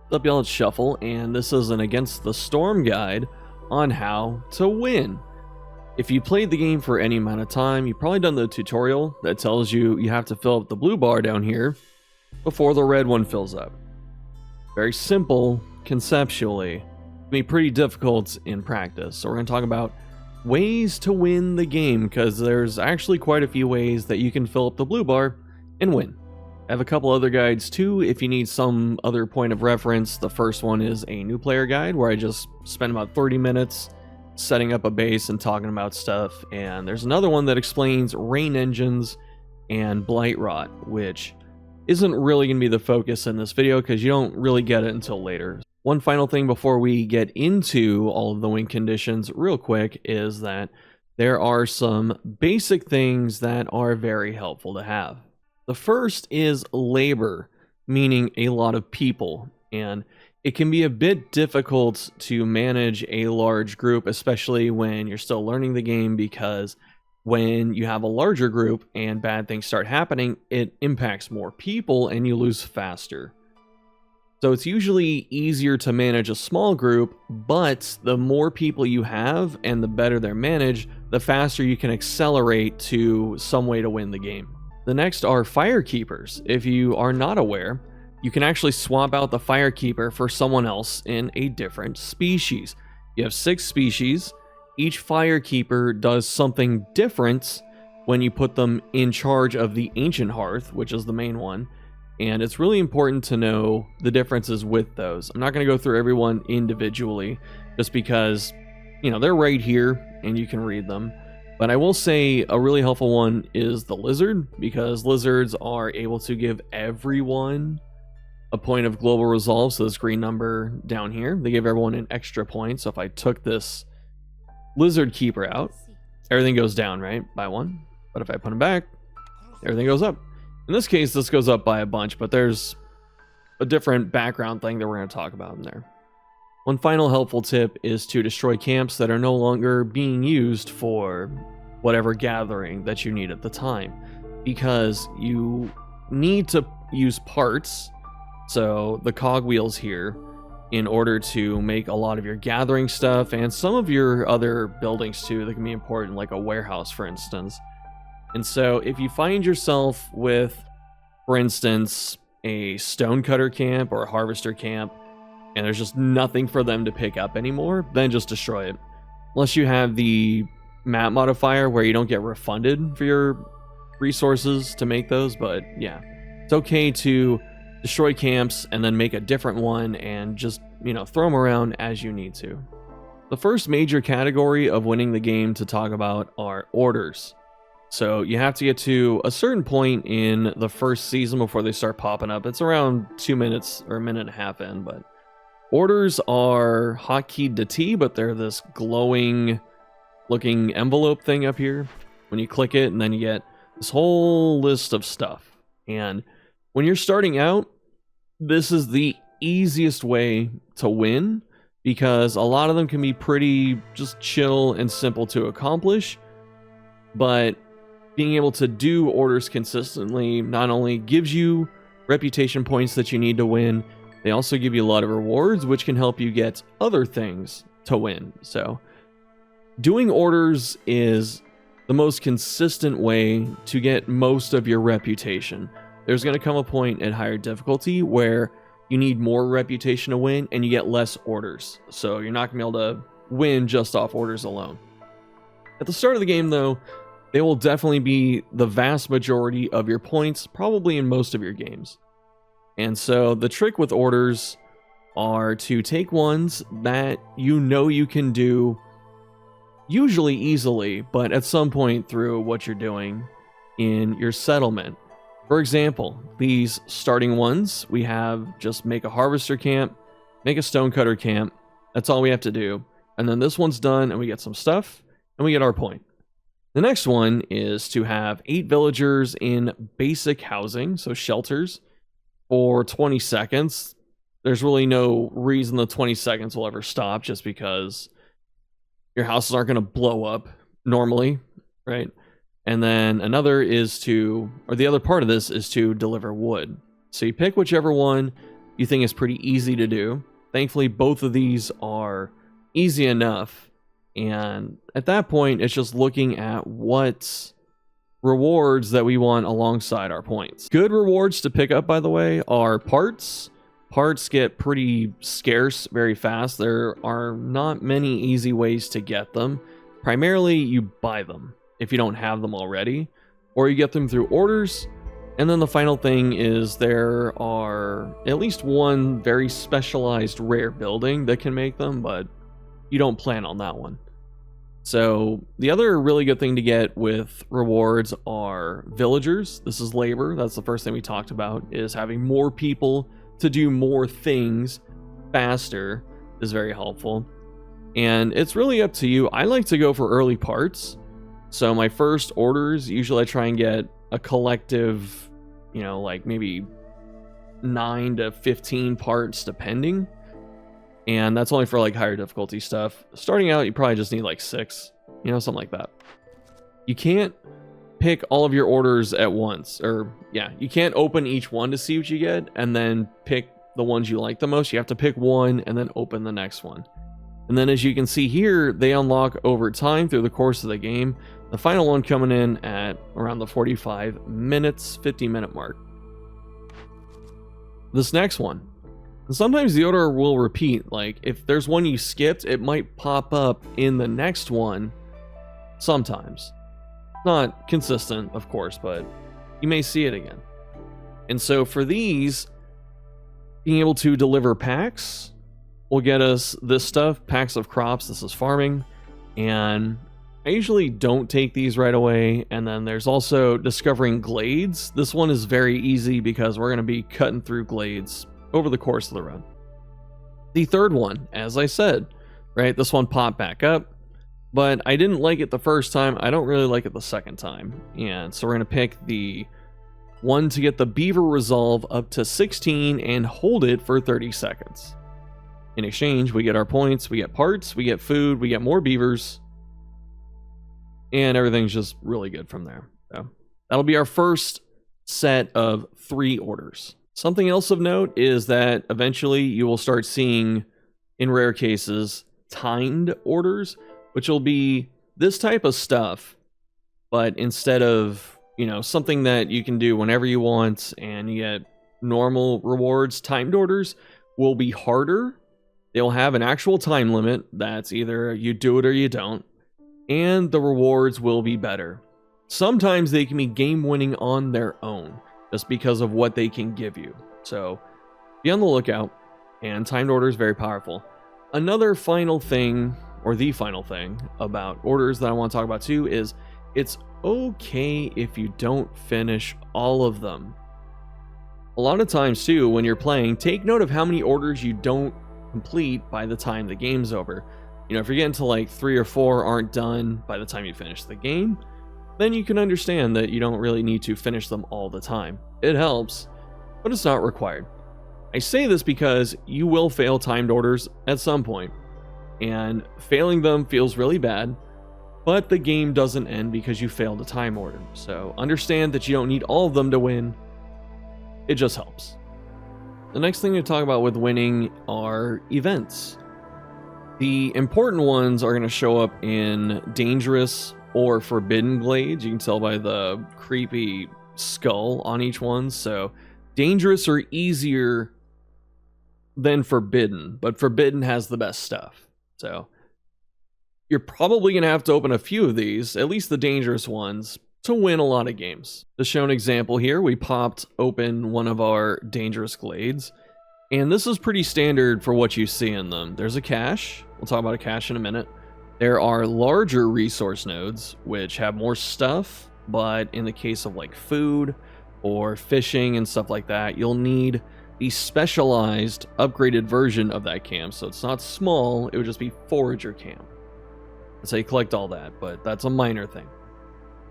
What's up, y'all? It's Shuffle, and this is an Against the Storm guide on how to win. If you played the game for any amount of time, you've probably done the tutorial that tells you you have to fill up the blue bar down here before the red one fills up. Very simple conceptually, can be pretty difficult in practice. So we're going to talk about ways to win the game, because there's actually quite a few ways that you can fill up the blue bar and win. I have a couple other guides too if you need some other point of reference. The first one is a new player guide where I just spend about 30 minutes setting up a base and talking about stuff. And there's another one that explains rain engines and blight rot, which isn't really going to be the focus in this video because you don't really get it until later. One final thing before we get into all of the win conditions real quick is that there are some basic things that are very helpful to have. The first is labor, meaning a lot of people, and it can be a bit difficult to manage a large group, especially when you're still learning the game, because when you have a larger group and bad things start happening, it impacts more people and you lose faster. So it's usually easier to manage a small group, but the more people you have and the better they're managed, the faster you can accelerate to some way to win the game. The next are Firekeepers. If you are not aware, you can actually swap out the Firekeeper for someone else in a different species. You have 6 species. Each Firekeeper does something different when you put them in charge of the Ancient Hearth, which is the main one. And it's really important to know the differences with those. I'm not going to go through everyone individually, just because, you know, they're right here and you can read them. But I will say a really helpful one is the lizard, because lizards are able to give everyone a point of global resolve. So this green number down here, they give everyone an extra point. So if I took this lizard keeper out, everything goes down, right, by 1. But if I put him back, everything goes up. In this case, this goes up by a bunch, but there's a different background thing that we're going to talk about in there. One final helpful tip is to destroy camps that are no longer being used for whatever gathering that you need at the time, because you need to use parts, so the cogwheels here, in order to make a lot of your gathering stuff and some of your other buildings too that can be important, like a warehouse, for instance. And so if you find yourself with, for instance, a stonecutter camp or a harvester camp, and there's just nothing for them to pick up anymore, then just destroy it. Unless you have the map modifier where you don't get refunded for your resources to make those, but yeah. It's okay to destroy camps and then make a different one and just, you know, throw them around as you need to. The first major category of winning the game to talk about are orders. So you have to get to a certain point in the first season before they start popping up. It's around 2 minutes or a minute and a half in, but orders are hotkeyed to T, but they're this glowing looking envelope thing up here. When you click it, and then you get this whole list of stuff. And when you're starting out, this is the easiest way to win, because a lot of them can be pretty just chill and simple to accomplish. But being able to do orders consistently not only gives you reputation points that you need to win, they also give you a lot of rewards, which can help you get other things to win. So doing orders is the most consistent way to get most of your reputation. There's going to come a point at higher difficulty where you need more reputation to win and you get less orders. So you're not going to be able to win just off orders alone. At the start of the game, though, they will definitely be the vast majority of your points, probably in most of your games. And so the trick with orders are to take ones that you know you can do, usually easily, but at some point through what you're doing in your settlement. For example, these starting ones, we have just make a harvester camp, make a stonecutter camp. That's all we have to do. And then this one's done and we get some stuff and we get our point. The next one is to have 8 villagers in basic housing, so shelters, for 20 seconds. There's really no reason the 20 seconds will ever stop, just because your houses aren't going to blow up normally, right? And then another is to, or the other part of this is to deliver wood. So you pick whichever one you think is pretty easy to do. Thankfully, both of these are easy enough. And at that point, it's just looking at what rewards that we want alongside our points. Good rewards to pick up, by the way, are parts. Parts get pretty scarce very fast. There are not many easy ways to get them. Primarily, you buy them if you don't have them already, or you get them through orders. And then the final thing is there are at least one very specialized rare building that can make them, but you don't plan on that one. So the other really good thing to get with rewards are villagers. This is labor. That's the first thing we talked about, is having more people to do more things faster is very helpful. And it's really up to you. I like to go for early parts. So my first orders, usually I try and get a collective, you know, like maybe 9 to 15 parts depending. And that's only for like higher difficulty stuff. Starting out, you probably just need like 6, you know, something like that. You can't pick all of your orders at once, or yeah, you can't open each one to see what you get and then pick the ones you like the most. You have to pick one and then open the next one. And then as you can see here, they unlock over time through the course of the game. The final one coming in at around the 45 minutes, 50-minute mark. This next one. And sometimes the order will repeat. Like if there's one you skipped, it might pop up in the next one sometimes. Not consistent, of course, but you may see it again. And so for these, being able to deliver packs will get us this stuff, packs of crops. This is farming. And I usually don't take these right away. And then there's also discovering glades. This one is very easy because we're going to be cutting through glades over the course of the run. The third one, as I said, right, this one popped back up, but I didn't like it the first time. I don't really like it the second time. And so we're going to pick the one to get the beaver resolve up to 16 and hold it for 30 seconds. In exchange, we get our points, we get parts, we get food, we get more beavers, and everything's just really good from there. So that'll be our first set of 3 orders. Something else of note is that eventually you will start seeing, in rare cases, timed orders, which will be this type of stuff, but instead of, you know, something that you can do whenever you want and you get normal rewards, timed orders will be harder. They'll have an actual time limit that's either you do it or you don't, and the rewards will be better. Sometimes they can be game-winning on their own, just because of what they can give you. So be on the lookout, and timed order is very powerful. Another final thing, or the final thing about orders that I want to talk about too, is it's okay if you don't finish all of them. A lot of times too, when you're playing, take note of how many orders you don't complete by the time the game's over. You know, if you're getting to like 3 or 4 aren't done by the time you finish the game, then you can understand that you don't really need to finish them all the time. It helps, but it's not required. I say this because you will fail timed orders at some point, and failing them feels really bad, but the game doesn't end because you failed a time order. So understand that you don't need all of them to win. It just helps. The next thing to talk about with winning are events. The important ones are going to show up in dangerous or forbidden glades. You can tell by the creepy skull on each one. So dangerous are easier than forbidden, but forbidden has the best stuff. So you're probably going to have to open a few of these, at least the dangerous ones, to win a lot of games. To show an example here, we popped open one of our dangerous glades, and this is pretty standard for what you see in them. There's a cache. We'll talk about a cache in a minute. There are larger resource nodes, which have more stuff, but in the case of like food or fishing and stuff like that, you'll need the specialized, upgraded version of that camp. So it's not small, it would just be forager camp. That's how you collect all that, but that's a minor thing.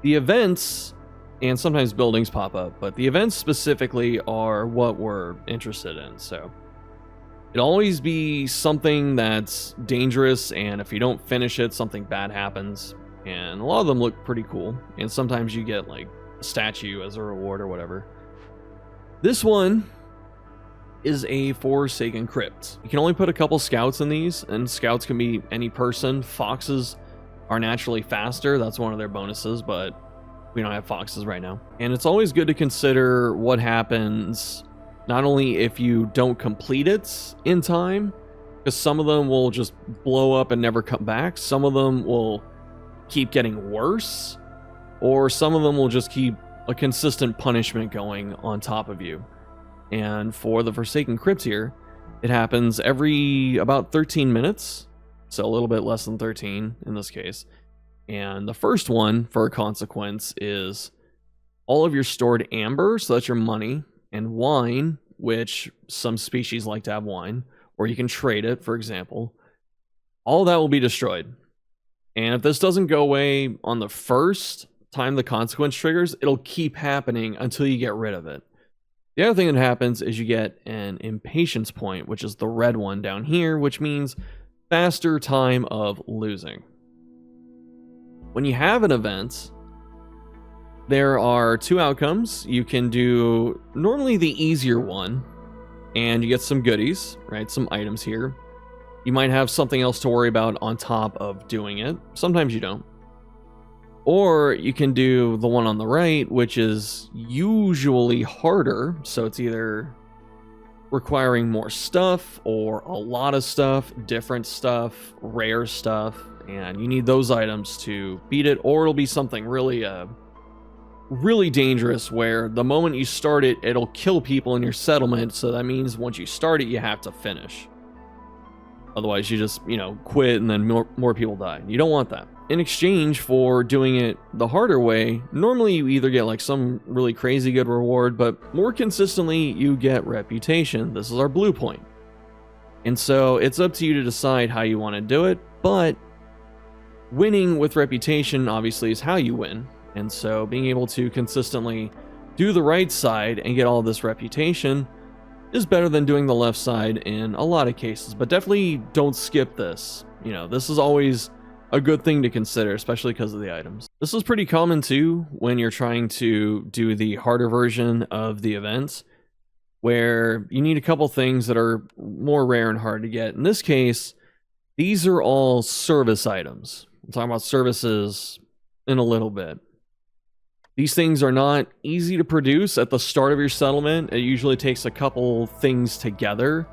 The events, and sometimes buildings pop up, but the events specifically are what we're interested in. So it'll always be something that's dangerous, and if you don't finish it, something bad happens. And a lot of them look pretty cool, and sometimes you get like a statue as a reward or whatever. This one is a Forsaken Crypt. You can only put a couple scouts in these, and scouts can be any person. Foxes are naturally faster. That's one of their bonuses, but we don't have foxes right now. And it's always good to consider what happens not only if you don't complete it in time, because some of them will just blow up and never come back. Some of them will keep getting worse, or some of them will just keep a consistent punishment going on top of you. And for the Forsaken Crypt here, it happens every about 13 minutes, so a little bit less than 13 in this case. And the first one for a consequence is all of your stored amber, so that's your money, and wine, which some species like to have wine, or you can trade it, for example. All that will be destroyed. And if this doesn't go away on the first time the consequence triggers, it'll keep happening until you get rid of it. The other thing that happens is you get an impatience point, which is the red one down here, which means faster time of losing. When you have an event, there are two outcomes. You can do normally the easier one, and you get some goodies, right? Some items here. You might have something else to worry about on top of doing it. Sometimes you don't. Or you can do the one on the right, which is usually harder. So it's either requiring more stuff or a lot of stuff, different stuff, rare stuff. And you need those items to beat it, or it'll be something really, really dangerous where the moment you start it, it'll kill people in your settlement. So that means once you start it, you have to finish. Otherwise, you just, quit and then more people die. You don't want that. In exchange for doing it the harder way, normally you either get like some really crazy good reward, but more consistently, you get reputation. This is our blue point. And so it's up to you to decide how you want to do it, but winning with reputation obviously is how you win. And so being able to consistently do the right side and get all this reputation is better than doing the left side in a lot of cases, but definitely don't skip this. This is always a good thing to consider, especially because of the items. This is pretty common too when you're trying to do the harder version of the events, where you need a couple things that are more rare and hard to get. In this case, these are all service items. We'll talk about services in a little bit. These things are not easy to produce at the start of your settlement. It usually takes a couple things together.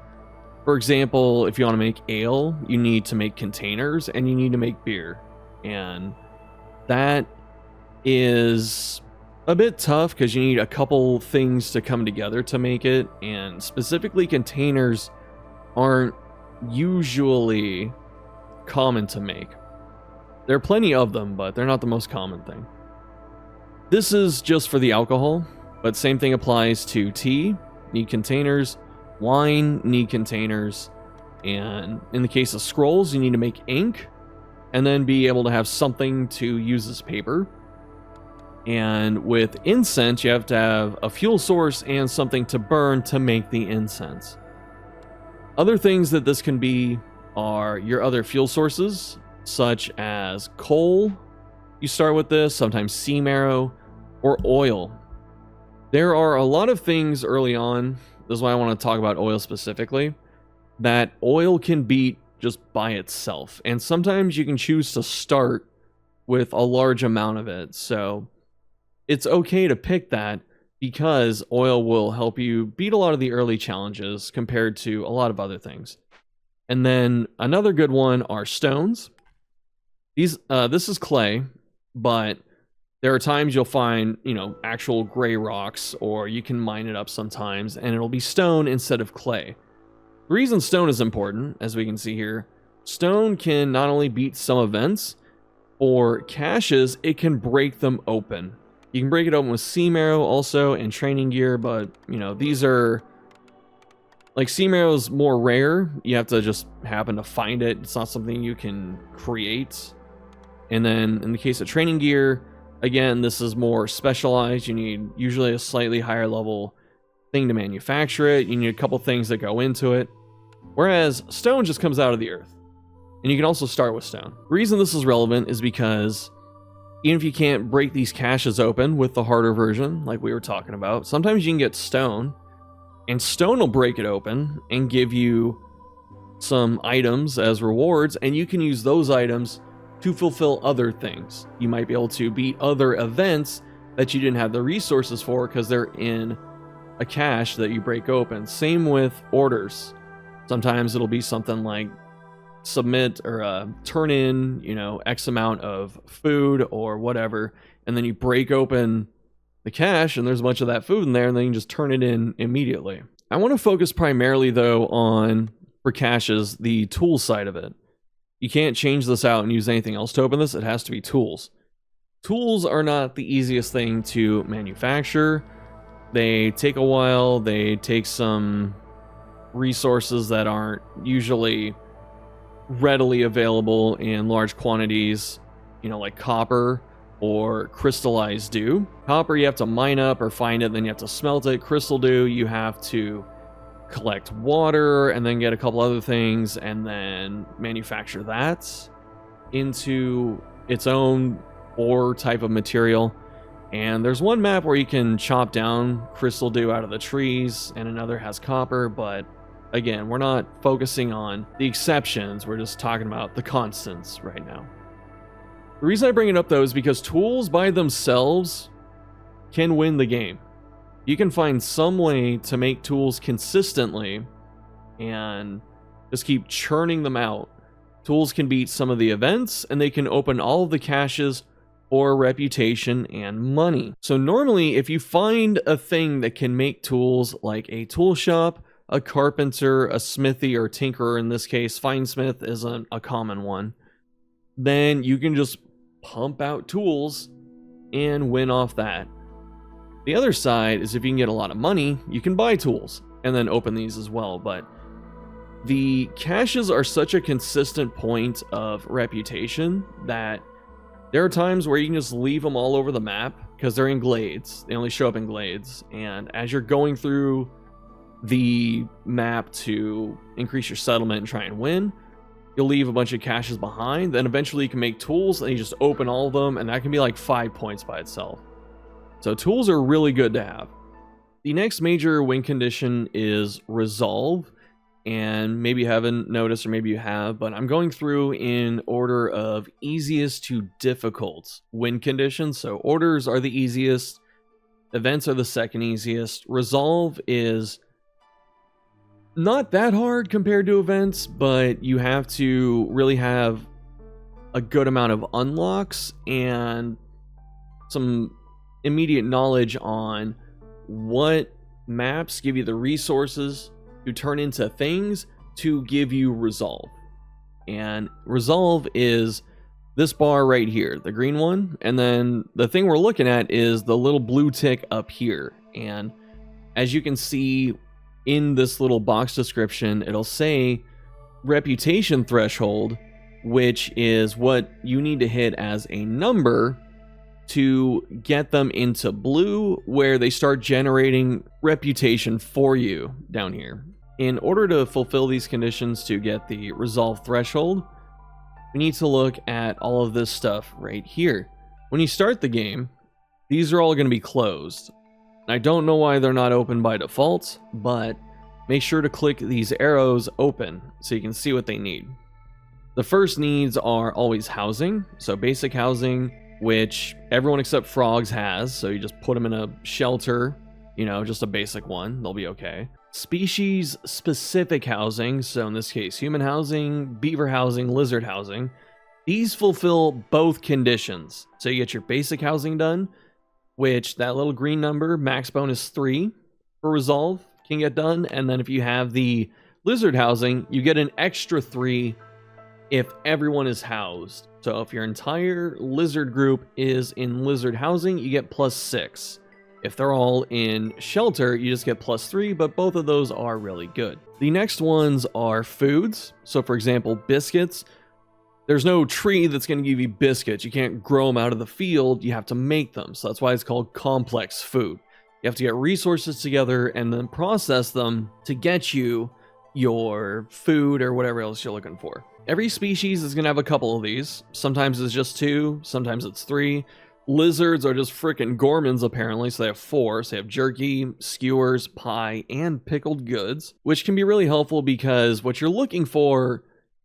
For example, if you want to make ale, you need to make containers and you need to make beer. And that is a bit tough because you need a couple things to come together to make it. And specifically, containers aren't usually common to make. There are plenty of them, but they're not the most common thing. This is just for the alcohol, but same thing applies to tea, need containers, wine, need containers, and in the case of scrolls, you need to make ink, and then be able to have something to use as paper. And with incense, you have to have a fuel source and something to burn to make the incense. Other things that this can be are your other fuel sources, such as coal. You start with this, sometimes sea marrow, or oil. There are a lot of things early on, this is why I want to talk about oil specifically, that oil can beat just by itself. And sometimes you can choose to start with a large amount of it. So it's okay to pick that because oil will help you beat a lot of the early challenges compared to a lot of other things. And then another good one are stones. This is clay, but there are times you'll find, actual gray rocks, or you can mine it up sometimes, and it'll be stone instead of clay. The reason stone is important, as we can see here, stone can not only beat some events, for caches, it can break them open. You can break it open with sea marrow also, and training gear, but, these are... Like, sea marrow is more rare. You have to just happen to find it. It's not something you can create. And then, in the case of training gear, again, this is more specialized. You need usually a slightly higher level thing to manufacture it. You need a couple things that go into it. Whereas stone just comes out of the earth. And you can also start with stone. The reason this is relevant is because even if you can't break these caches open with the harder version, like we were talking about, sometimes you can get stone. And stone will break it open and give you some items as rewards, and you can use those items to fulfill other things. You might be able to beat other events that you didn't have the resources for because they're in a cache that you break open. Same with orders. Sometimes it'll be something like submit or turn in, X amount of food or whatever, and then you break open the cache and there's a bunch of that food in there, and then you can just turn it in immediately. I want to focus primarily though on, for caches, the tool side of it. You can't change this out and use anything else to open this. It has to be tools. Tools are not the easiest thing to manufacture. They take a while. They take some resources that aren't usually readily available in large quantities, like copper or crystallized dew. Copper you have to mine up or find it, then you have to smelt it. Crystal dew you have to collect water and then get a couple other things and then manufacture that into its own ore type of material. And there's one map where you can chop down crystal dew out of the trees, and another has copper, but again, we're not focusing on the exceptions, we're just talking about the constants right now. The reason I bring it up though is because tools by themselves can win the game. You can find some way to make tools consistently and just keep churning them out. Tools can beat some of the events, and they can open all of the caches for reputation and money. So normally, if you find a thing that can make tools, like a tool shop, a carpenter, a smithy, or tinkerer in this case, finesmith is a common one, then you can just pump out tools and win off that. The other side is if you can get a lot of money, you can buy tools and then open these as well. But the caches are such a consistent point of reputation that there are times where you can just leave them all over the map because they're in glades. They only show up in glades. And as you're going through the map to increase your settlement and try and win, you'll leave a bunch of caches behind. Then eventually you can make tools and you just open all of them, and that can be like 5 points by itself. So tools are really good to have. The next major win condition is resolve, and maybe you haven't noticed or maybe you have, but I'm going through in order of easiest to difficult win conditions. So orders are the easiest, events are the second easiest. Resolve is not that hard compared to events, but you have to really have a good amount of unlocks and some immediate knowledge on what maps give you the resources to turn into things to give you resolve. And resolve is this bar right here, the green one, and then the thing we're looking at is the little blue tick up here. And as you can see in this little box description, it'll say reputation threshold, which is what you need to hit as a number to get them into blue, where they start generating reputation for you down here. In order to fulfill these conditions to get the resolve threshold, we need to look at all of this stuff right here. When you start the game, these are all going to be closed. I don't know why they're not open by default, but make sure to click these arrows open so you can see what they need. The first needs are always housing, so basic housing, which everyone except frogs has, so you just put them in a shelter, just a basic one, they'll be okay. Species specific housing, so in this case human housing, beaver housing, lizard housing, these fulfill both conditions. So you get your basic housing done, which that little green number, max bonus 3 for resolve, can get done, and then if you have the lizard housing, you get an extra 3 if everyone is housed. So if your entire lizard group is in lizard housing, you get plus 6. If they're all in shelter, you just get plus 3, but both of those are really good. The next ones are foods. So for example, biscuits. There's no tree that's going to give you biscuits. You can't grow them out of the field. You have to make them. So that's why it's called complex food. You have to get resources together and then process them to get you your food or whatever else you're looking for. Every species is going to have a couple of these. Sometimes it's just 2, sometimes it's 3. Lizards are just freaking gourmands, apparently, so they have 4. So they have jerky, skewers, pie, and pickled goods, which can be really helpful because what you're looking for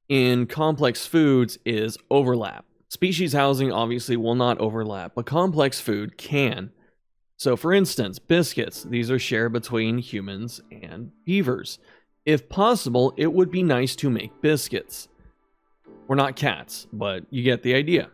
in complex foods is overlap. Species housing obviously will not overlap, but complex food can. So for instance, biscuits, these are shared between humans and beavers. If possible, it would be nice to make biscuits. We're not cats, but you get the idea.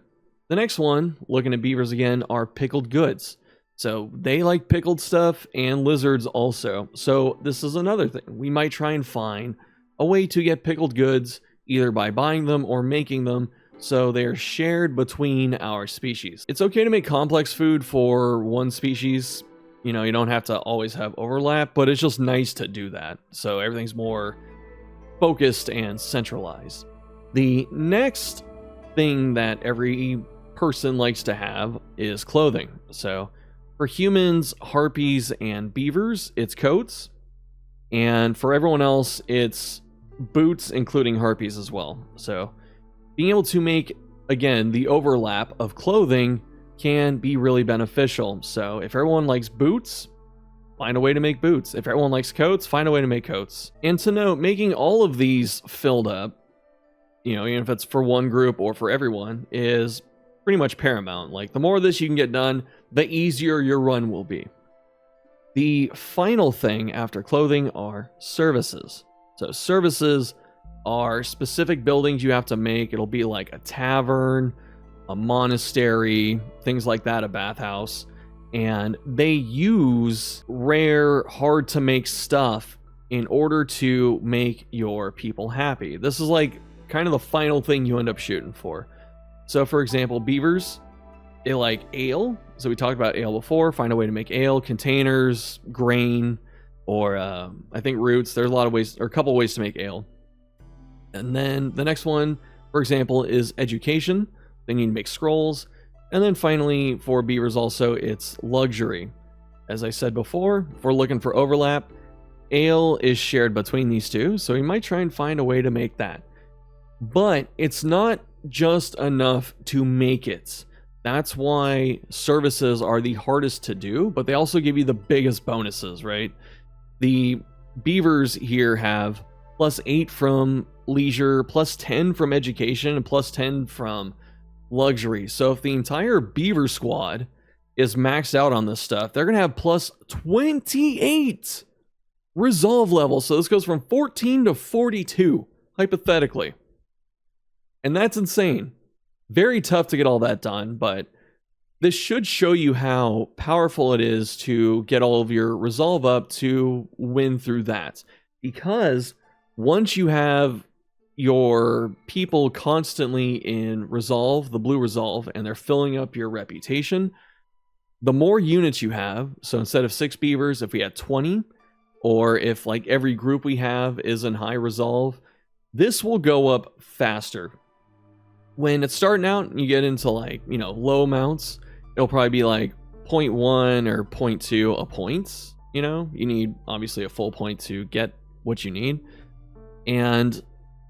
The next one, looking at beavers again, are pickled goods. So they like pickled stuff, and lizards also. So this is another thing. We might try and find a way to get pickled goods, either by buying them or making them, so they're shared between our species. It's okay to make complex food for one species. You know, you don't have to always have overlap, but it's just nice to do that. So everything's more focused and centralized. The next thing that every person likes to have is clothing. So for humans, harpies, and beavers, it's coats. And for everyone else, it's boots, including harpies as well. So being able to make, again, the overlap of clothing can be really beneficial. So if everyone likes boots, find a way to make boots. If everyone likes coats, find a way to make coats. And to note, making all of these filled up, you know, even if it's for one group or for everyone, is pretty much paramount. Like, the more of this you can get done, the easier your run will be. The final thing after clothing are services. So services are specific buildings you have to make. It'll be like a tavern, a monastery, things like that, a bathhouse. And they use rare, hard to make stuff in order to make your people happy. This is like kind of the final thing you end up shooting for. So for example, beavers, they like ale. So we talked about ale before. Find a way to make ale, containers, grain, or I think roots. There's a lot of ways, or a couple ways to make ale. And then the next one, for example, is education. They need to make scrolls. And then finally, for beavers also, it's luxury. As I said before, if we're looking for overlap, ale is shared between these two, so we might try and find a way to make that. But it's not just enough to make it. That's why services are the hardest to do, but they also give you the biggest bonuses, right? The beavers here have +8 from leisure, +10 from education, and +10 from luxury. So if the entire beaver squad is maxed out on this stuff, they're going to have +28 resolve levels. So this goes from 14 to 42, hypothetically. And that's insane. Very tough to get all that done, but this should show you how powerful it is to get all of your resolve up to win through that. Because once you have your people constantly in resolve, the blue resolve, and they're filling up your reputation, the more units you have, so instead of 6 beavers, if we had 20, or if like every group we have is in high resolve, this will go up faster. When it's starting out and you get into like, you know, low amounts, it'll probably be like 0.1 or 0.2 a point. You know, you need obviously a full point to get what you need. And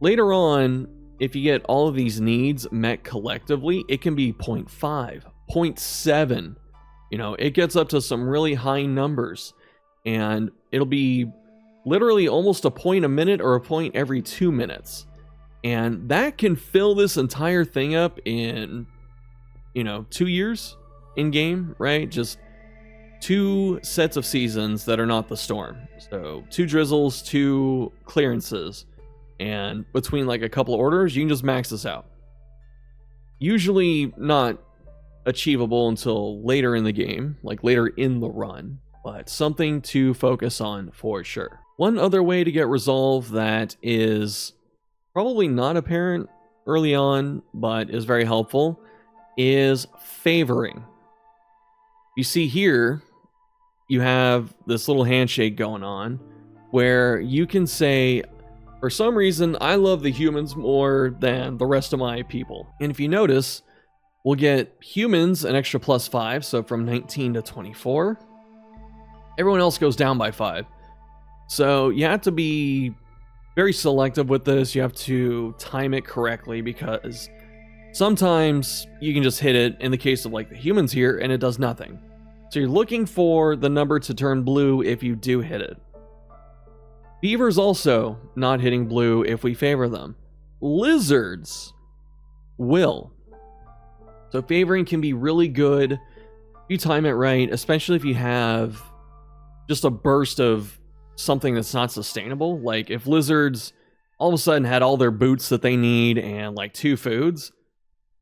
later on, if you get all of these needs met collectively, it can be 0.5, 0.7. You know, it gets up to some really high numbers. And it'll be literally almost a point a minute or a point every 2 minutes. And that can fill this entire thing up in, you know, 2 years in game, right? Just 2 sets of seasons that are not the storm. So 2 drizzles, 2 clearances. And between like a couple of orders, you can just max this out. Usually not achievable until later in the game, like later in the run, but something to focus on for sure. One other way to get resolve that is probably not apparent early on, but is very helpful, is favoring. You see here, you have this little handshake going on where you can say, for some reason, I love the humans more than the rest of my people. And if you notice, we'll get humans an extra +5, so from 19 to 24. Everyone else goes down by 5. So you have to be very selective with this. You have to time it correctly because Sometimes you can just hit it in the case of like the humans here and it does nothing. So you're looking for the number to turn blue if you do hit it. Beavers also not hitting blue if we favor them. Lizards will. So favoring can be really good if you time it right, especially if you have just a burst of something that's not sustainable. Like if lizards all of a sudden had all their boots that they need and like 2 foods,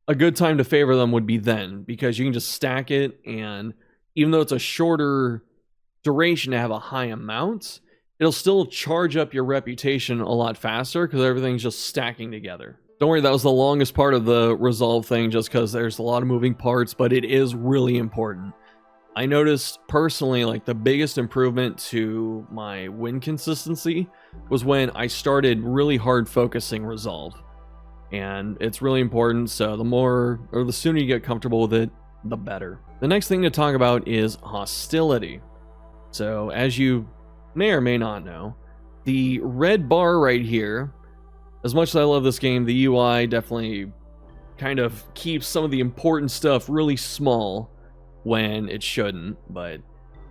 a good time to favor them would be then, because you can just stack it, and even though it's a shorter duration to have a high amount, it'll still charge up your reputation a lot faster because everything's just stacking together. Don't worry, that was the longest part of the resolve thing just because there's a lot of moving parts, but it is really important. I noticed personally like the biggest improvement to my win consistency was when I started really hard focusing resolve. And it's really important, so the sooner you get comfortable with it, the better. The next thing to talk about is hostility. So as you may or may not know, the red bar right here, as much as I love this game, the UI definitely kind of keeps some of the important stuff really small when it shouldn't. But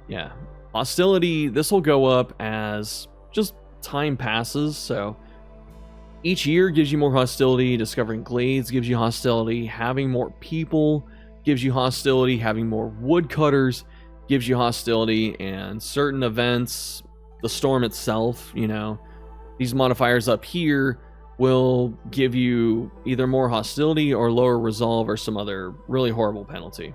yeah, hostility, this will go up as just time passes. So each year gives you more hostility. Discovering glades gives you hostility. Having more people gives you hostility. Having more woodcutters gives you hostility. And certain events, the storm itself, you know, these modifiers up here will give you either more hostility or lower resolve or some other really horrible penalty.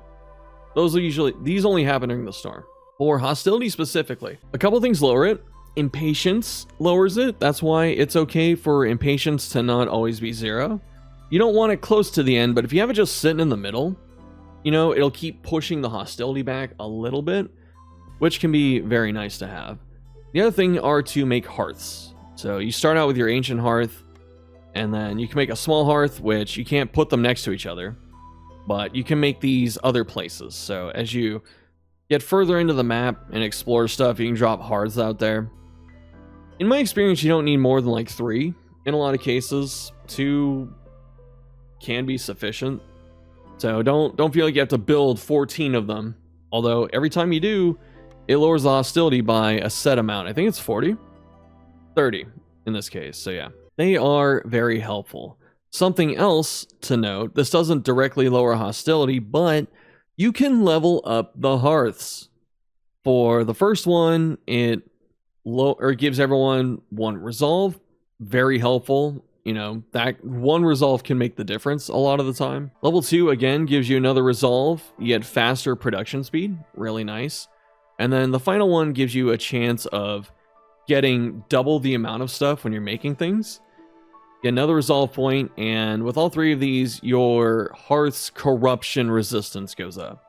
These only happen during the storm. For hostility specifically, a couple things lower it. Impatience lowers it. That's why it's okay for impatience to not always be 0. You don't want it close to the end, but if you have it just sitting in the middle, you know, it'll keep pushing the hostility back a little bit, which can be very nice to have. The other thing are to make hearths. So you start out with your ancient hearth, and then you can make a small hearth, which you can't put them next to each other, but you can make these other places. So as you get further into the map and explore stuff, you can drop hearths out there. In my experience, you don't need more than like 3. In a lot of cases, 2 can be sufficient. So don't feel like you have to build 14 of them. Although every time you do, it lowers the hostility by a set amount. I think it's 40? 30 in this case. So yeah, they are very helpful. Something else to note, this doesn't directly lower hostility, but you can level up the hearths. For the first one, it gives everyone 1 resolve. Very helpful. You know, that 1 resolve can make the difference a lot of the time. Level 2, again, gives you another resolve. You get faster production speed. Really nice. And then the final one gives you a chance of getting double the amount of stuff when you're making things. Get another resolve point, and with all 3 of these, your hearth's corruption resistance goes up.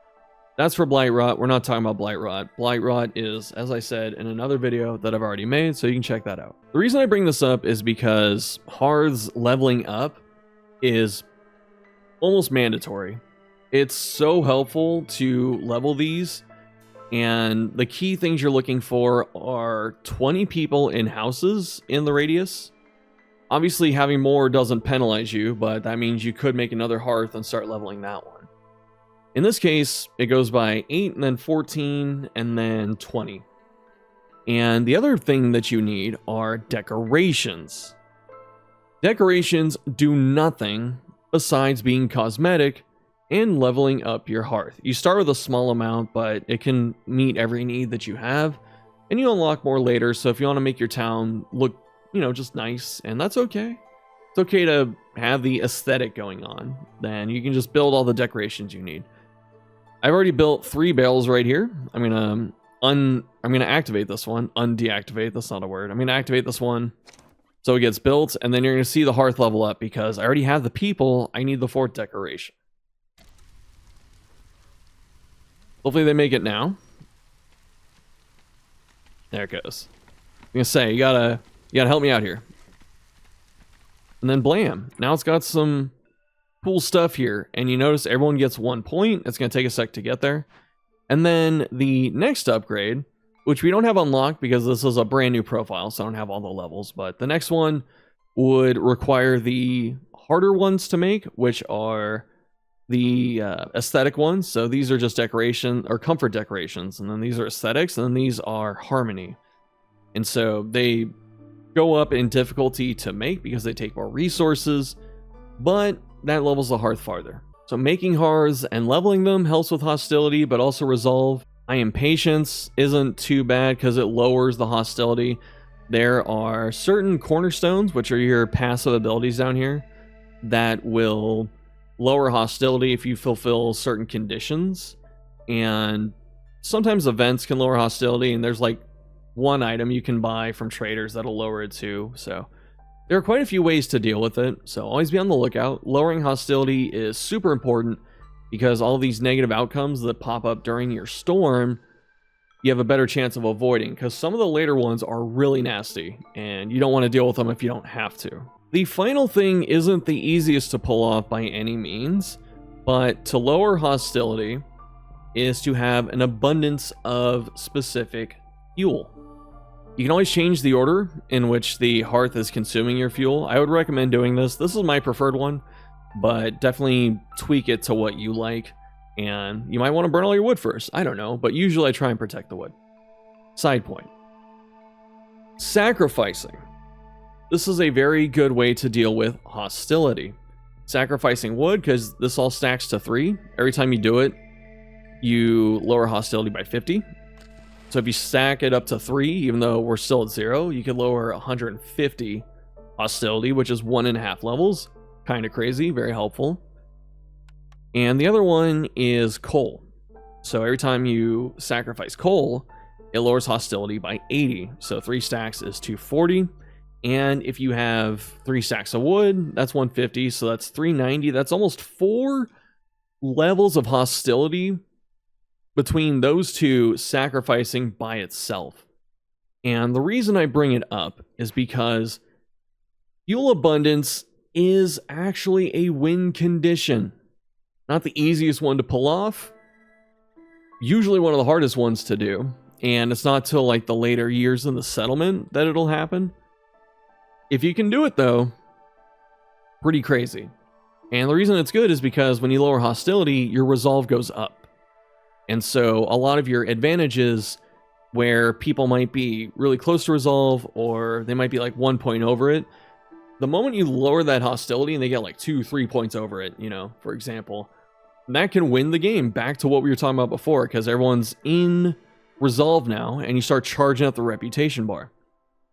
That's for Blight Rot. We're not talking about Blight Rot. Blight Rot is, as I said, in another video that I've already made, so you can check that out. The reason I bring this up is because hearths leveling up is almost mandatory. It's so helpful to level these, and the key things you're looking for are 20 people in houses in the radius. Obviously, having more doesn't penalize you, but that means you could make another hearth and start leveling that one. In this case, it goes by 8 and then 14 and then 20. And the other thing that you need are decorations. Decorations do nothing besides being cosmetic and leveling up your hearth. You start with a small amount, but it can meet every need that you have, and you unlock more later. So if you want to make your town look, you know, just nice, and that's okay. It's okay to have the aesthetic going on. Then you can just build all the decorations you need. I've already built 3 barrels right here. I'm gonna activate this one. Undeactivate, that's not a word. I'm gonna activate this one so it gets built, and then you're gonna see the hearth level up because I already have the people. I need the 4th decoration. Hopefully they make it now. There it goes. I'm gonna say you gotta help me out here. And then blam. Now it's got some cool stuff here, and you notice everyone gets 1 point. It's going to take a sec to get there. And then the next upgrade, which we don't have unlocked because this is a brand new profile, so I don't have all the levels, but the next one would require the harder ones to make, which are the aesthetic ones. So these are just decoration or comfort decorations, and then these are aesthetics, and then these are harmony. And so they go up in difficulty to make because they take more resources, but that levels the hearth farther. So making hearths and leveling them helps with hostility, but also resolve. I am patience isn't too bad because it lowers the hostility. There are certain cornerstones, which are your passive abilities down here, that will lower hostility if you fulfill certain conditions. And sometimes events can lower hostility, and there's like one item you can buy from traders that'll lower it too. So there are quite a few ways to deal with it, so always be on the lookout. Lowering hostility is super important because all these negative outcomes that pop up during your storm, you have a better chance of avoiding, because some of the later ones are really nasty, and you don't want to deal with them if you don't have to. The final thing isn't the easiest to pull off by any means, but to lower hostility is to have an abundance of specific fuel. You can always change the order in which the hearth is consuming your fuel. I would recommend doing this. This is my preferred one, but definitely tweak it to what you like. And you might want to burn all your wood first. I don't know, but usually I try and protect the wood. Side point. Sacrificing. This is a very good way to deal with hostility. Sacrificing wood, because this all stacks to 3. Every time you do it, you lower hostility by 50. So if you stack it up to 3, even though we're still at 0, you can lower 150 hostility, which is 1.5 levels. Kind of crazy, very helpful. And the other one is coal. So every time you sacrifice coal, it lowers hostility by 80. So 3 stacks is 240. And if you have 3 stacks of wood, that's 150. So that's 390. That's almost 4 levels of hostility between those two sacrificing by itself. And the reason I bring it up is because fuel abundance is actually a win condition. Not the easiest one to pull off, usually one of the hardest ones to do, and it's not till like the later years in the settlement that it'll happen. If you can do it though, pretty crazy. And the reason it's good is because when you lower hostility, your resolve goes up. And so a lot of your advantages where people might be really close to resolve, or they might be like 1 point over it, the moment you lower that hostility and they get like 2-3 points over it, you know, for example, that can win the game back to what we were talking about before, because everyone's in resolve now and you start charging up the reputation bar.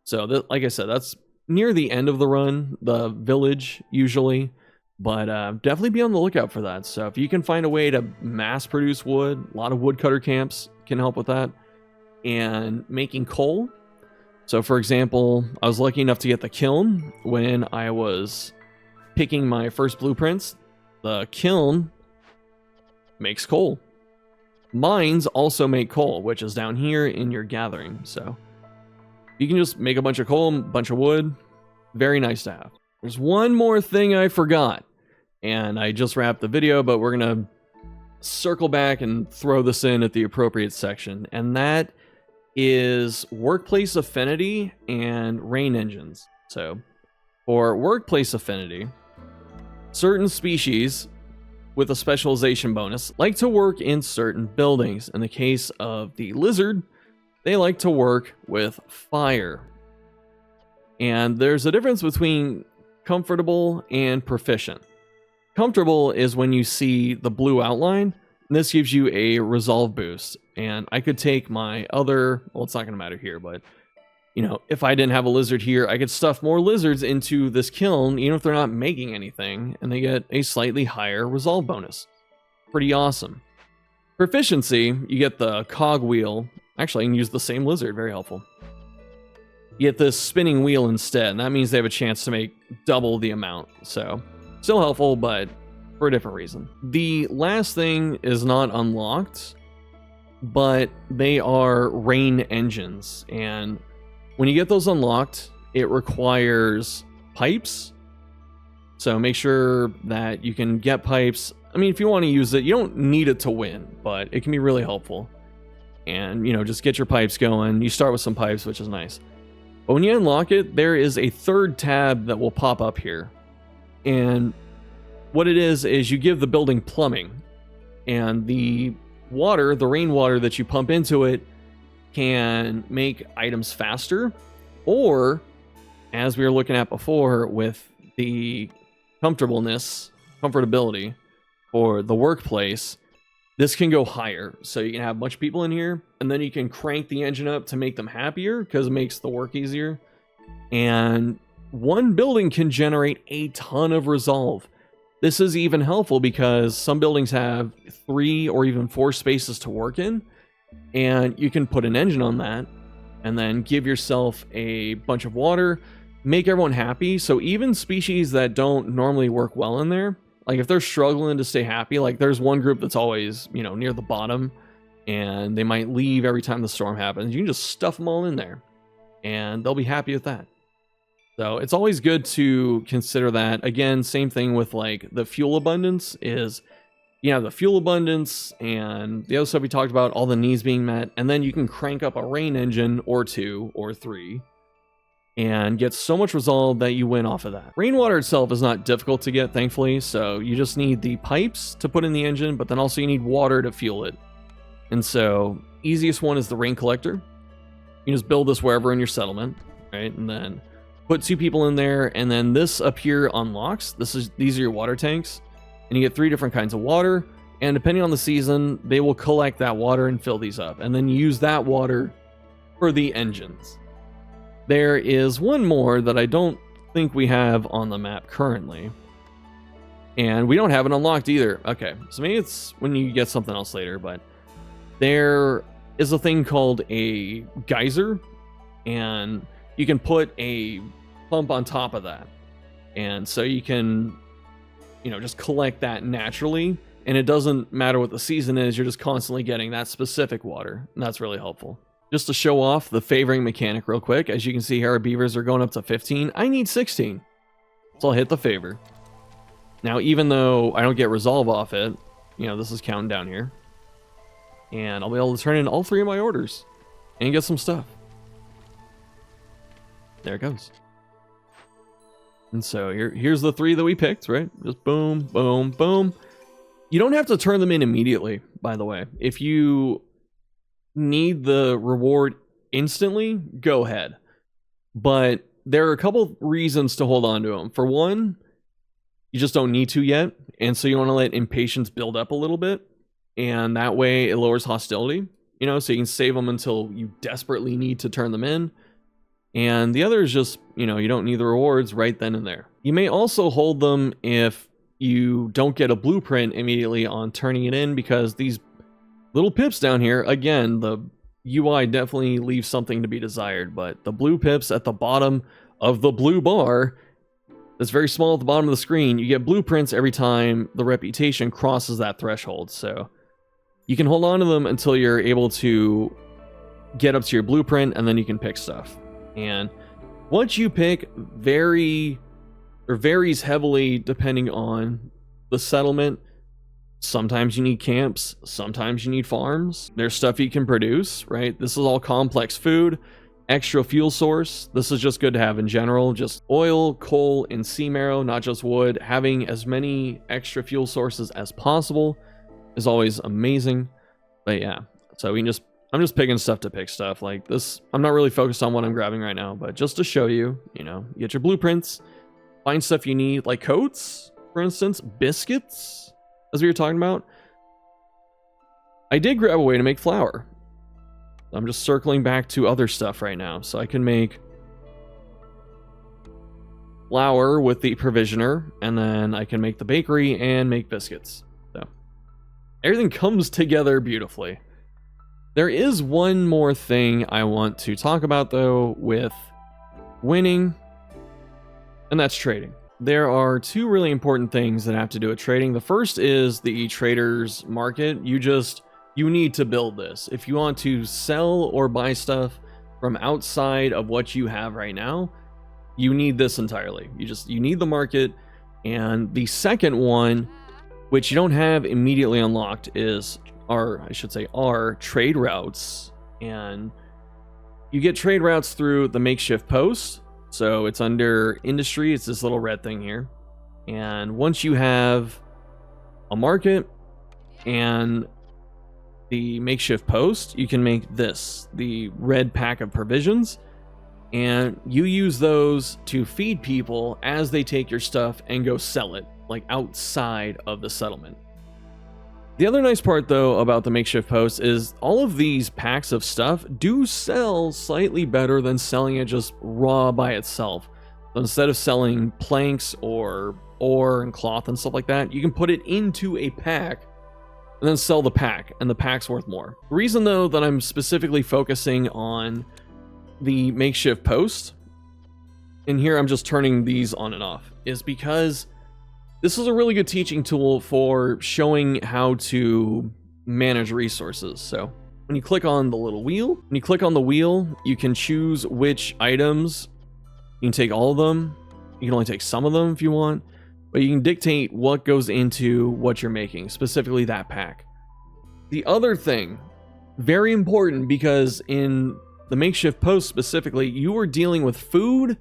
So like I said, that's near the end of the run, the village usually. But definitely be on the lookout for that. So if you can find a way to mass produce wood, a lot of woodcutter camps can help with that. And making coal. So for example, I was lucky enough to get the kiln when I was picking my first blueprints. The kiln makes coal. Mines also make coal, which is down here in your gathering. So you can just make a bunch of coal, a bunch of wood. Very nice to have. There's one more thing I forgot, and I just wrapped the video, but we're going to circle back and throw this in at the appropriate section, and that is workplace affinity and rain engines. So for workplace affinity, certain species with a specialization bonus like to work in certain buildings. In the case of the lizard, they like to work with fire. And there's a difference between comfortable and proficient. Comfortable is when you see the blue outline, and this gives you a resolve boost. And I could take my other, well, it's not going to matter here, but you know, if I didn't have a lizard here, I could stuff more lizards into this kiln, even if they're not making anything, and they get a slightly higher resolve bonus. Pretty awesome. Proficiency, you get the cog wheel. Actually, I can use the same lizard, very helpful. You get this spinning wheel instead, and that means they have a chance to make double the amount. So, still helpful, but for a different reason. The last thing is not unlocked, but they are rain engines. And when you get those unlocked, it requires pipes. So make sure that you can get pipes. I mean, if you want to use it, you don't need it to win, but it can be really helpful. And, you know, just get your pipes going. You start with some pipes, which is nice. But when you unlock it, there is a third tab that will pop up here. And what it is you give the building plumbing, and the water, the rainwater that you pump into it, can make items faster, or, as we were looking at before with the comfortability for the workplace, this can go higher. So you can have a bunch of people in here, and then you can crank the engine up to make them happier because it makes the work easier. And one building can generate a ton of resolve. This is even helpful because some buildings have 3 or even 4 spaces to work in, and you can put an engine on that and then give yourself a bunch of water, make everyone happy. So even species that don't normally work well in there, like if they're struggling to stay happy, like there's one group that's always, near the bottom, and they might leave every time the storm happens. You can just stuff them all in there and they'll be happy with that. So it's always good to consider that. Again, same thing with like the fuel abundance is, the fuel abundance and the other stuff we talked about, all the needs being met, and then you can crank up a rain engine or 2 or 3 and get so much resolve that you win off of that. Rainwater itself is not difficult to get, thankfully, so you just need the pipes to put in the engine, but then also you need water to fuel it. And so, easiest one is the rain collector. You just build this wherever in your settlement, right? And then put 2 people in there, and then this up here unlocks. These are your water tanks, and you get 3 different kinds of water, and depending on the season, they will collect that water and fill these up, and then use that water for the engines. There is one more that I don't think we have on the map currently, and we don't have it unlocked either. Okay, so maybe it's when you get something else later, but there is a thing called a geyser, and you can put a pump on top of that, and so you can just collect that naturally, and it doesn't matter what the season is, you're just constantly getting that specific water, and that's really helpful. Just to show off the favoring mechanic real quick, as you can see here, our beavers are going up to 15. I need 16, so I'll hit the favor. Now, even though I don't get resolve off it, this is counting down here, and I'll be able to turn in all 3 of my orders and get some stuff. There it goes. And so here's the 3 that we picked, right? Just boom, boom, boom. You don't have to turn them in immediately, by the way. If you need the reward instantly, go ahead. But there are a couple reasons to hold on to them. For one, you just don't need to yet, and so you want to let impatience build up a little bit, and that way it lowers hostility, so you can save them until you desperately need to turn them in. And the other is just, you don't need the rewards right then and there. You may also hold them if you don't get a blueprint immediately on turning it in, because these little pips down here, again, the UI definitely leaves something to be desired, but the blue pips at the bottom of the blue bar, that's very small at the bottom of the screen, you get blueprints every time the reputation crosses that threshold. So you can hold on to them until you're able to get up to your blueprint, and then you can pick stuff. And what you pick varies heavily depending on the settlement. Sometimes you need camps, sometimes you need farms. There's stuff you can produce, right? This is all complex food, extra fuel source. This is just good to have in general. Just oil, coal, and sea marrow, not just wood. Having as many extra fuel sources as possible is always amazing. But yeah, so I'm just picking stuff to pick stuff like this. I'm not really focused on what I'm grabbing right now, but just to show you, you get your blueprints, find stuff you need, like coats, for instance, biscuits, as we were talking about. I did grab a way to make flour. I'm just circling back to other stuff right now, so I can make flour with the provisioner, and then I can make the bakery and make biscuits. So everything comes together beautifully. There is one more thing I want to talk about, though, with winning, and that's trading. There are 2 really important things that have to do with trading. The first is the trader's market. You need to build this. If you want to sell or buy stuff from outside of what you have right now, you need this entirely. You need the market. And the second one, which you don't have immediately unlocked, is our trade routes. And you get trade routes through the makeshift post. So it's under industry. It's this little red thing here. And once you have a market and the makeshift post, you can make this, the red pack of provisions, and you use those to feed people as they take your stuff and go sell it, like outside of the settlement. The other nice part though about the makeshift post is all of these packs of stuff do sell slightly better than selling it just raw by itself. So instead of selling planks or ore and cloth and stuff like that, you can put it into a pack and then sell the pack, and the pack's worth more. The reason though that I'm specifically focusing on the makeshift post, and here I'm just turning these on and off, is because this is a really good teaching tool for showing how to manage resources. So when you click on the little wheel, you can choose which items. You can take all of them. You can only take some of them if you want, but you can dictate what goes into what you're making, specifically that pack. The other thing, very important, because in the makeshift post specifically, you are dealing with food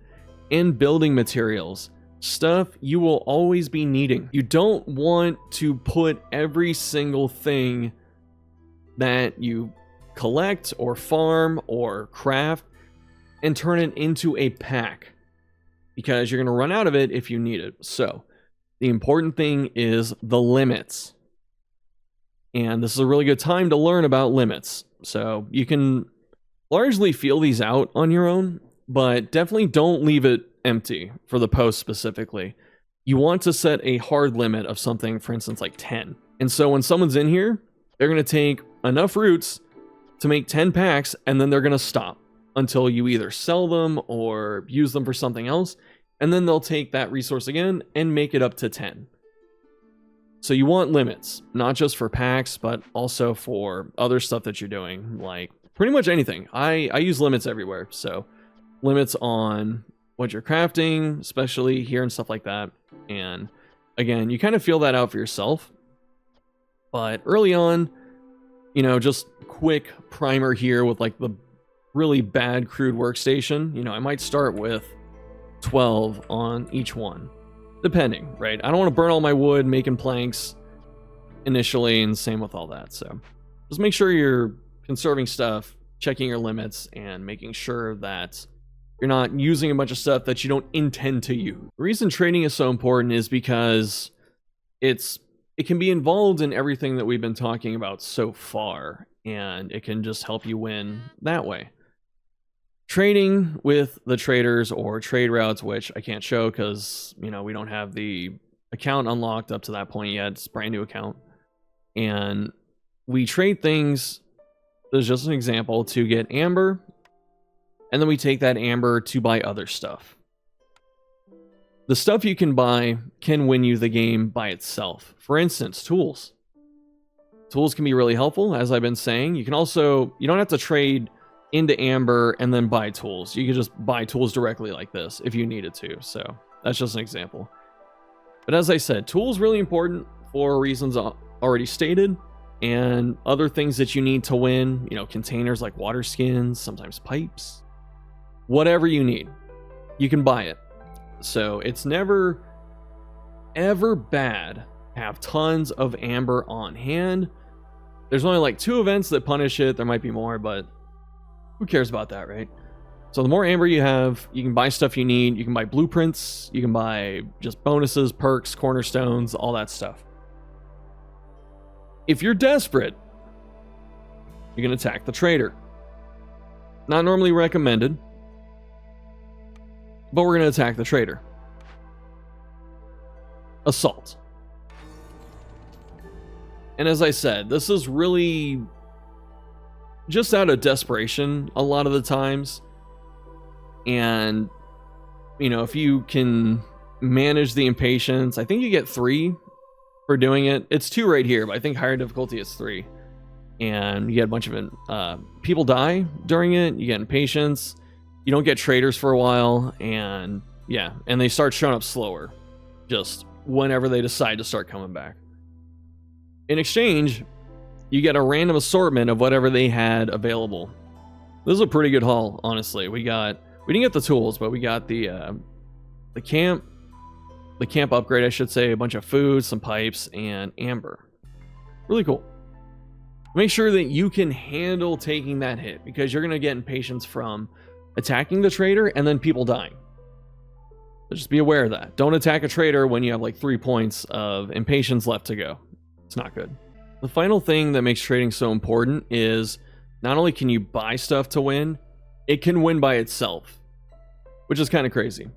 and building materials, stuff you will always be needing. You don't want to put every single thing that you collect or farm or craft and turn it into a pack, because you're going to run out of it if you need it. So the important thing is the limits. And this is a really good time to learn about limits. So you can largely feel these out on your own, but definitely don't leave it empty for the post specifically. You want to set a hard limit of something, for instance, like 10. And so when someone's in here, they're going to take enough roots to make 10 packs, and then they're going to stop until you either sell them or use them for something else. And then they'll take that resource again and make it up to 10. So you want limits, not just for packs, but also for other stuff that you're doing, like pretty much anything. I use limits everywhere. So limits on what you're crafting, especially here and stuff like that. And again, you kind of feel that out for yourself. But early on, you know, just quick primer here with like the really bad crude workstation. You know, I might start with 12 on each one, depending, right? I don't want to burn all my wood making planks initially, and same with all that. So just make sure you're conserving stuff, checking your limits, and making sure that you're not using a bunch of stuff that you don't intend to use. The reason trading is so important is because it can be involved in everything that we've been talking about so far, and it can just help you win that way. Trading with the traders or trade routes, which I can't show because, you know, we don't have the account unlocked up to that point yet. It's a brand new account. And we trade things, there's just an example, to get amber, and then we take that amber to buy other stuff. The stuff you can buy can win you the game by itself. For instance, tools. Tools can be really helpful, as I've been saying. You can also, you don't have to trade into amber and then buy tools. You can just buy tools directly like this if you needed to. So that's just an example. But as I said, tools really important for reasons already stated, and other things that you need to win, you know, containers like water skins, sometimes pipes, whatever you need, you can buy it. So it's never ever bad to have tons of amber on hand. There's only like 2 events that punish it. There might be more, but who cares about that, right? So the more amber you have, you can buy stuff you need. You can buy blueprints. You can buy just bonuses, perks, cornerstones, all that stuff. If you're desperate, you can attack the trader. Not normally recommended, but we're going to attack the trader. Assault. And as I said, this is really just out of desperation a lot of the times. And, you know, if you can manage the impatience, I think you get 3 for doing it. It's 2 right here, but I think higher difficulty is 3. And you get a bunch of people die during it. You get impatience. You don't get traders for a while. And yeah, and they start showing up slower just whenever they decide to start coming back. In exchange, you get a random assortment of whatever they had available. This is a pretty good haul, honestly. We didn't get the tools, but we got the camp, the camp upgrade, I should say, a bunch of food, some pipes, and amber. Really cool. Make sure that you can handle taking that hit, because you're going to get impatience from attacking the trader and then people dying. So just be aware of that. Don't attack a trader when you have like 3 points of impatience left to go. It's not good. The final thing that makes trading so important is not only can you buy stuff to win, it can win by itself, which is kind of crazy.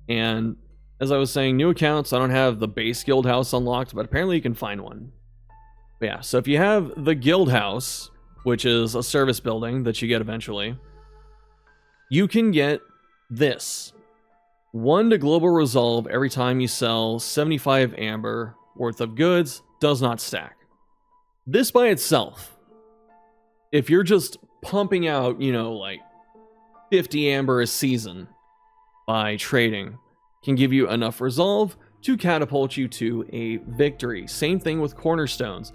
And as I was saying, new accounts, I don't have the base guild house unlocked, but apparently you can find one. But yeah, so if you have the guild house, which is a service building that you get eventually, you can get this. 1 to global resolve every time you sell 75 amber worth of goods, does not stack. This by itself, if you're just pumping out, you know, like 50 amber a season by trading, can give you enough resolve to catapult you to a victory. Same thing with cornerstones.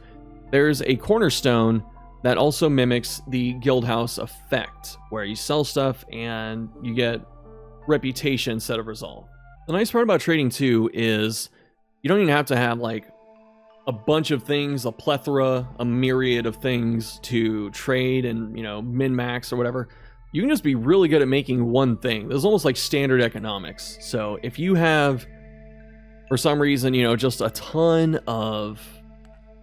There's a cornerstone that also mimics the guild house effect, where you sell stuff and you get reputation instead of resolve. The nice part about trading too is you don't even have to have like a bunch of things, a plethora, a myriad of things to trade and, you know, min-max or whatever. You can just be really good at making one thing. This is almost like standard economics. So if you have, for some reason, you know, just a ton of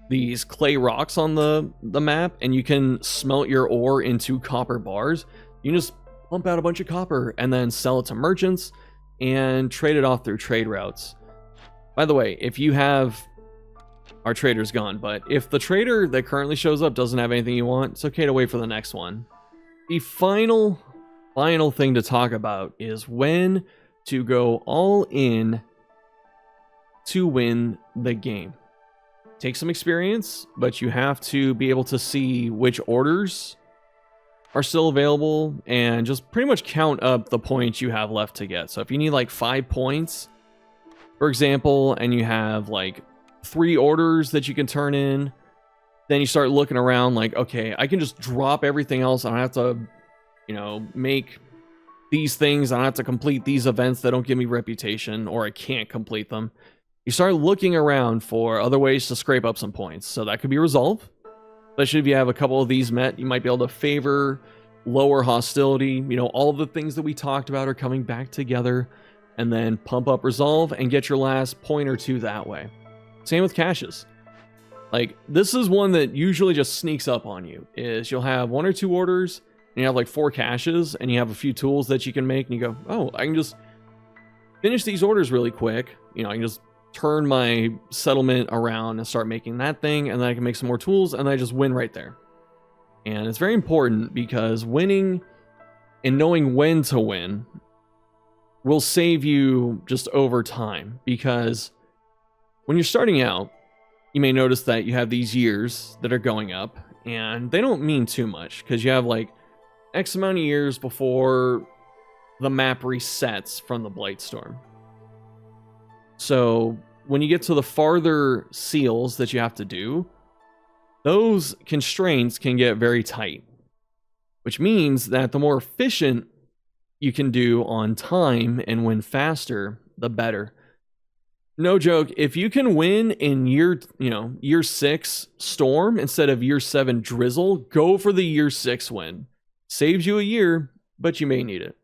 these clay rocks on the map, and you can smelt your ore into copper bars, you can just pump out a bunch of copper and then sell it to merchants and trade it off through trade routes. By the way, if you have, our trader's gone, but if the trader that currently shows up doesn't have anything you want, it's okay to wait for the next one. The final thing to talk about is when to go all in to win the game. Take some experience, but you have to be able to see which orders are still available and just pretty much count up the points you have left to get. So if you need like 5 points, for example, and you have like 3 orders that you can turn in, then you start looking around like, okay, I can just drop everything else. I don't have to, you know, make these things. I don't have to complete these events that don't give me reputation, or I can't complete them. You start looking around for other ways to scrape up some points. So that could be resolve. Especially if you have a couple of these met, you might be able to favor lower hostility. You know, all of the things that we talked about are coming back together, and then pump up resolve and get your last point or 2 that way. Same with caches. Like, this is one that usually just sneaks up on you, is you'll have 1 or 2 orders, and you have like 4 caches, and you have a few tools that you can make, and you go, oh, I can just finish these orders really quick. You know, I can just turn my settlement around and start making that thing, and then I can make some more tools, and then I just win right there. And it's very important, because winning and knowing when to win will save you just over time. Because when you're starting out, you may notice that you have these years that are going up, and they don't mean too much, because you have like X amount of years before the map resets from the Blightstorm. So when you get to the farther seals that you have to do, those constraints can get very tight, which means that the more efficient you can do on time and win faster, the better. No joke, if you can win in year 6 storm instead of year 7 drizzle, go for the year 6 win. Saves you a year, but you may need it.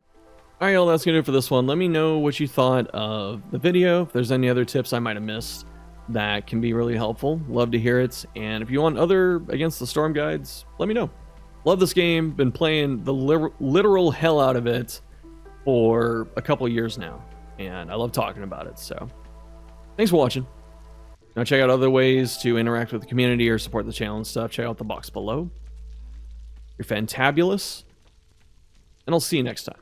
Alright, y'all, that's gonna do it for this one. Let me know what you thought of the video. If there's any other tips I might have missed that can be really helpful, love to hear it. And if you want other Against the Storm guides, let me know. Love this game, been playing the literal hell out of it for a couple years now, and I love talking about it. So thanks for watching. Now check out other ways to interact with the community or support the channel and stuff. Check out the box below. You're fantabulous, and I'll see you next time.